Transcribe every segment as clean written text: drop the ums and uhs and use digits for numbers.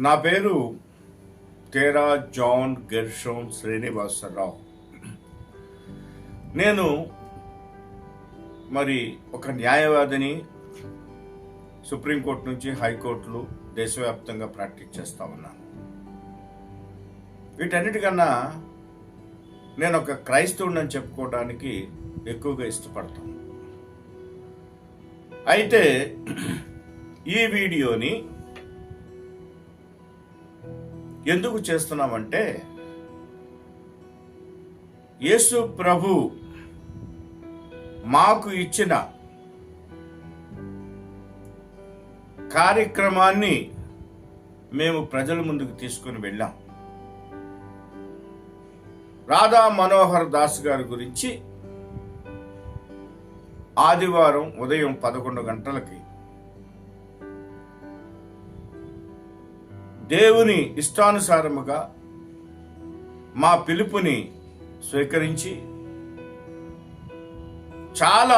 నా పేరు తేరా జాన్ గెర్షోన్ శ్రీనివాసరావు. నేను ఒక న్యాయవాదిని. సుప్రీంకోర్టు నుంచి హైకోర్టులు దేశవ్యాప్తంగా ప్రాక్టీస్ చేస్తూ ఉన్నాను. వీటన్నిటికన్నా నేను ఒక క్రైస్తవుడిని చెప్పుకోవడానికి ఎక్కువగా ఇష్టపడతాను. అయితే ఈ వీడియోని ఎందుకు చేస్తున్నామంటే, యేసు ప్రభు మాకు ఇచ్చిన కార్యక్రమాన్ని మేము ప్రజల ముందుకు తీసుకుని వెళ్ళాం. రాధా మనోహర్ దాస్ గారి గురించి ఆదివారం ఉదయం 11 గంటలకి దేవుని ఇష్టానుసారముగా మా పిలుపుని స్వీకరించి చాలా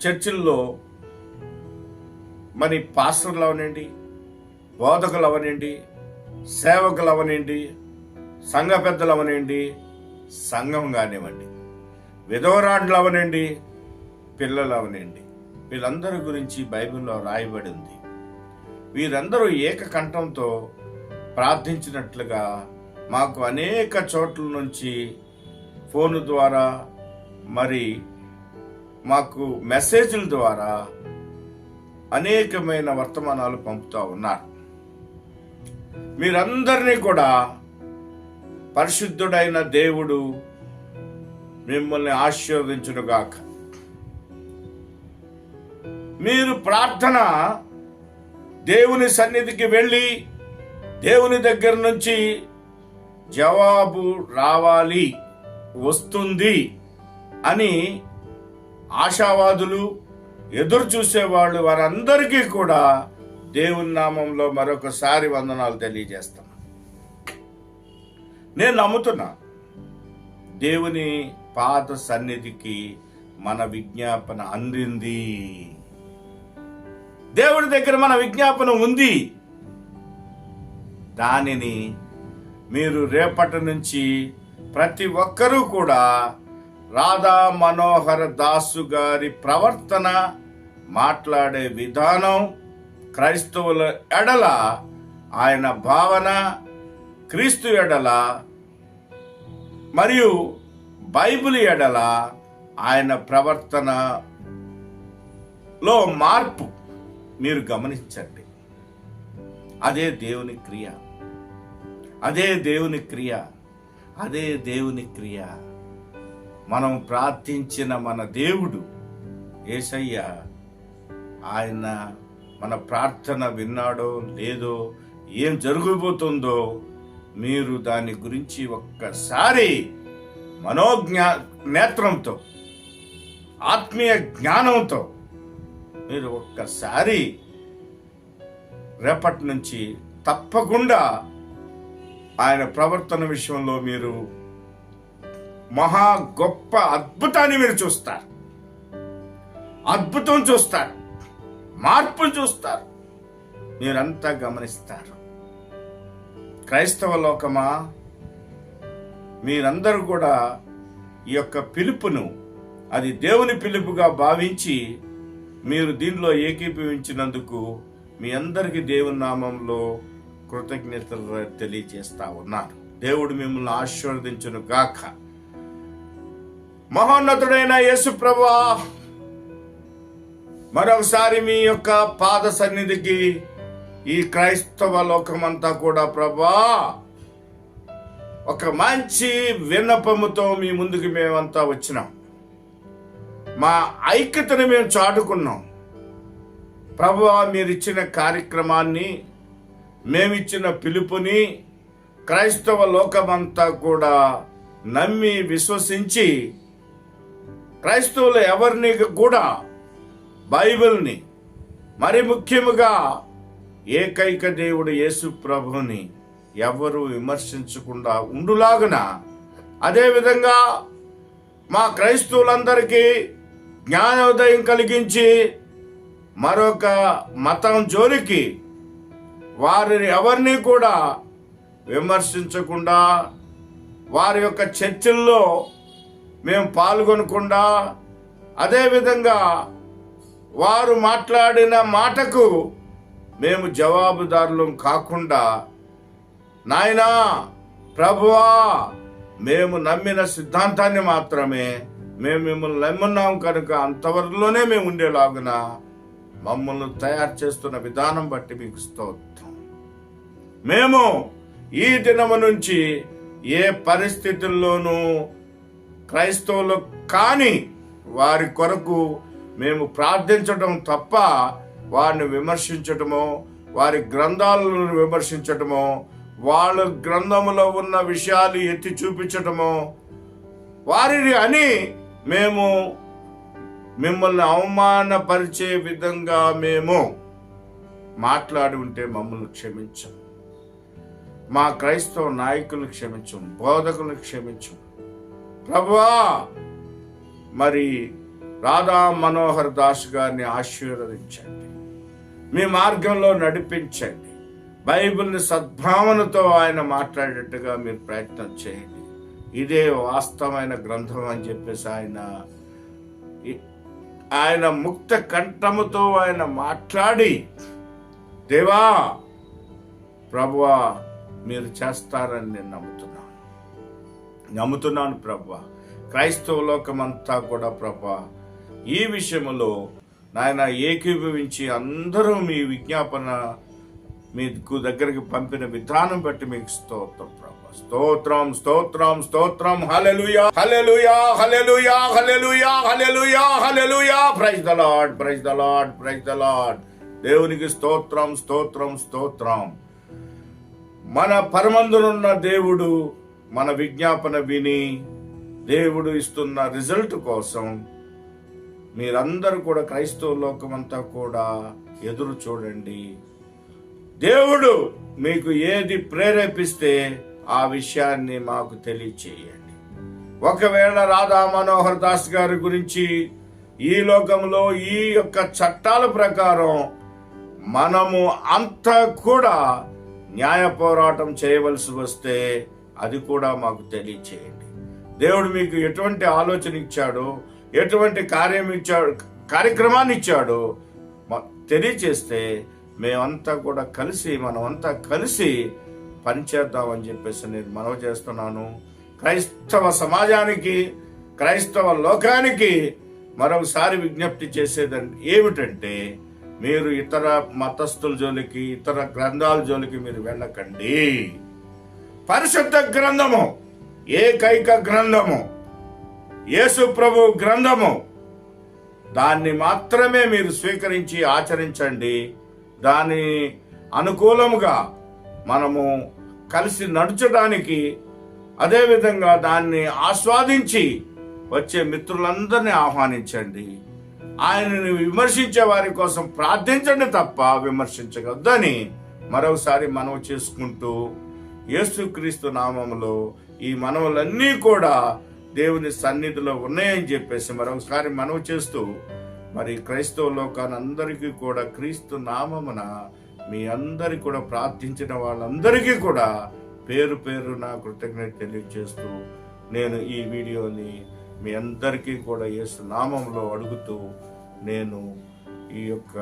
చర్చిల్లో పాస్టర్లు అవనండి, బోధకులు అవనండి, సేవకులు అవనండి, సంఘ పెద్దలు అవనండి, సంఘం కానివ్వండి, విధవరాండ్లు అవనండి, పిల్లలు అవనండి, వీళ్ళందరి గురించి బైబిల్లో రాయబడి ఉంది. వీరందరూ ఏకకంఠంతో ప్రార్థించినట్లుగా మాకు అనేక చోట్ల నుంచి ఫోను ద్వారా మాకు మెసేజ్ల ద్వారా అనేకమైన వర్తమానాలు పంపుతూ ఉన్నారు. మీరందరినీ కూడా పరిశుద్ధుడైన దేవుడు మిమ్మల్ని ఆశీర్వదించునుగాక. మీరు ప్రార్థన దేవుని సన్నిధికి వెళ్ళి దేవుని దగ్గర నుంచి జవాబు రావాలి, వస్తుంది అని ఆశావాదులు, ఎదురు చూసేవాళ్ళు, వారందరికీ కూడా దేవుని నామంలో మరొకసారి వందనాలు తెలియజేస్తాను. నేను నమ్ముతున్నా, దేవుని పాద సన్నిధికి మన విజ్ఞాపన అందింది. దేవుడి దగ్గర మన విజ్ఞాపన ఉంది. దానిని మీరు రేపటి నుంచి ప్రతి ఒక్కరూ కూడా రాధా మనోహర్ దాసు గారి ప్రవర్తన, మాట్లాడే విధానం, క్రైస్తవుల ఎడల ఆయన భావన, క్రీస్తు ఎడల మరియు బైబిల్ ఎడల ఆయన ప్రవర్తనలో మార్పు మీరు గమనించండి. అదే దేవుని క్రియ, అదే దేవుని క్రియ, అదే దేవుని క్రియ. మనం ప్రార్థించిన మన దేవుడు యేసయ్య, ఆయన మన ప్రార్థన విన్నాడో లేదో, ఏం జరగబోతుందో మీరు దాని గురించి ఒక్కసారి నేత్రంతో, ఆత్మీయ జ్ఞానంతో మీరు ఒక్కసారి రేపటి నుంచి తప్పకుండా ఆయన ప్రవర్తన విషయంలో మీరు మహా గొప్ప అద్భుతాన్ని మీరు చూస్తారు. అద్భుతం చూస్తారు, మార్పు చూస్తారు, మీరంతా గమనిస్తారు. క్రైస్తవ లోకమా, మీరందరూ కూడా ఈ యొక్క పిలుపును అది దేవుని పిలుపుగా భావించి మీరు దీనిలో ఏకీభవించినందుకు మీ అందరికీ దేవుని నామంలో కృతజ్ఞతలు తెలియజేస్తా ఉన్నారు. దేవుడు మిమ్మల్ని ఆశీర్వదించును గాక. మహోన్నతుడైన యేసు ప్రభువా, మరొకసారి మీ యొక్క పాద సన్నిధికి ఈ క్రైస్తవ లోకమంతా కూడా ప్రభువా ఒక మంచి విన్నపముతో మీ ముందుకు మేమంతా వచ్చినాం. మా ఐక్యతను మేము చాటుకున్నాం. ప్రభువా, మీరిచ్చిన కార్యక్రమాన్ని, మేమిచ్చిన పిలుపుని క్రైస్తవ లోకమంతా కూడా నమ్మి విశ్వసించి క్రైస్తవులు ఎవరిని కూడా బైబిల్ని, మరి ముఖ్యముగా ఏకైక దేవుడు యేసు ప్రభుని ఎవరు విమర్శించకుండా ఉండులాగున, అదేవిధంగా మా క్రైస్తవులందరికీ జ్ఞానోదయం కలిగించి మరొక మతం జోలికి వారిని ఎవరిని కూడా విమర్శించకుండా, వారి యొక్క చర్చల్లో మేము పాల్గొనకుండా, అదేవిధంగా వారు మాట్లాడిన మాటకు మేము జవాబుదారులం కాకుండా, నాయనా ప్రభువా, మేము నమ్మిన సిద్ధాంతాన్ని మాత్రమే, మేము మిమ్మల్ని నమ్మున్నాం కనుక అంతవరలోనే మేము ఉండేలాగున మమ్మల్ని తయారు చేస్తున్న విధానం బట్టి మీకు స్తోత్రం. మేము ఈ దినము నుంచి ఏ పరిస్థితుల్లోనూ క్రైస్తవులు కాని వారి కొరకు మేము ప్రార్థించటం తప్ప వారిని విమర్శించటమో, వారి గ్రంథాలను విమర్శించటమో, వాళ్ళ గ్రంథములో ఉన్న విషయాలు ఎత్తి చూపించటమో, వారిని అని మేము మిమ్మల్ని అవమానపరిచే విధంగా మేము మాట్లాడి ఉంటే మమ్మల్ని క్షమించం. మా క్రైస్తవ నాయకులు క్షమించం, బోధకులు క్షమించం ప్రభువా. మరి రాధా మనోహర్ దాస్ గారిని ఆశీర్వదించండి, మీ మార్గంలో నడిపించండి, బైబిల్ని సద్భావనతో ఆయన మాట్లాడేట్టుగా మీరు ప్రయత్నం చేయండి. ఇదే వాస్తవమైన గ్రంథం అని చెప్పేసి ఆయన ముక్త కంఠముతో ఆయన మాట్లాడి, దేవా ప్రభువా మీరు చేస్తారని నేను నమ్ముతున్నాను ప్రభువా. క్రైస్తవ లోకమంతా కూడా ప్రభువా ఈ విషయంలో నాయన ఏకీభవించి అందరూ మీ విజ్ఞాపన మీకు దగ్గరికి పంపిన విధానం బట్టి మీకు స్తోత్రం ప్రభా. స్తోత్రం స్తోత్రం స్తోత్రం. హల్లెలూయా హల్లెలూయా హల్లెలూయా హల్లెలూయా హల్లెలూయా హల్లెలూయా. Praise the lord, praise the lord, praise the lord. దేవునికి స్తోత్రం స్తోత్రం స్తోత్రం. మన పరమందునున్న దేవుడు మన విజ్ఞాపన విని దేవుడు ఇస్తున్న రిజల్ట్ కోసం మీరందరూ కూడా క్రైస్తవ లోకమంతా కూడా ఎదురు చూడండి. దేవుడు మీకు ఏది ప్రేరేపిస్తే ఆ విషయాన్ని మాకు తెలియచేయండి. ఒకవేళ రాధా మనోహర్ దాస్ గారి గురించి ఈ లోకంలో ఈ యొక్క చట్టాల ప్రకారం మనము అంతా కూడా న్యాయ పోరాటం చేయవలసి వస్తే అది కూడా మాకు తెలియచేయండి. దేవుడు మీకు ఎటువంటి ఆలోచన ఇచ్చాడో, ఎటువంటి కార్యక్రమాన్ని ఇచ్చాడో తెలియచేస్తే మనమంతా కలిసి పనిచేద్దామని చెప్పేసి నేను మనవి చేస్తున్నాను. క్రైస్తవ సమాజానికి, క్రైస్తవ లోకానికి మరొకసారి విజ్ఞప్తి చేసేది ఏమిటంటే, మీరు ఇతర మతస్థుల జోలికి, ఇతర గ్రంథాల జోలికి మీరు వెళ్ళకండి. పరిశుద్ధ గ్రంథము, ఏకైక గ్రంథము, యేసు ప్రభు గ్రంథము, దాన్ని మాత్రమే మీరు స్వీకరించి ఆచరించండి. దాని అనుకూలముగా మనము కలిసి నడుచడానికి, అదేవిధంగా దాన్ని ఆస్వాదించి వచ్చే మిత్రులందరినీ ఆహ్వానించండి. ఆయనని విమర్శించే వారి కోసం ప్రార్థించండి తప్ప విమర్శించవద్దని మరోసారి మనవి చేసుకుంటూ, యేసుక్రీస్తు నామములో ఈ మనవులన్నీ కూడా దేవుని సన్నిధిలో ఉన్నాయని చెప్పేసి మరొకసారి మనవి చేస్తూ, మరి క్రైస్తవ లోకాన్ని అందరికీ కూడా క్రీస్తు నామమున మీ అందరికీ కూడా ప్రార్థించిన వాళ్ళందరికీ కూడా పేరు పేరు నా కృతజ్ఞత తెలియజేస్తూ, నేను ఈ వీడియోని మీ అందరికీ కూడా యేసు నామంలో అడుగుతూ నేను ఈ యొక్క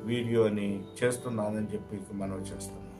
వీడియోని చేస్తున్నానని చెప్పి మనవి చేస్తున్నాను.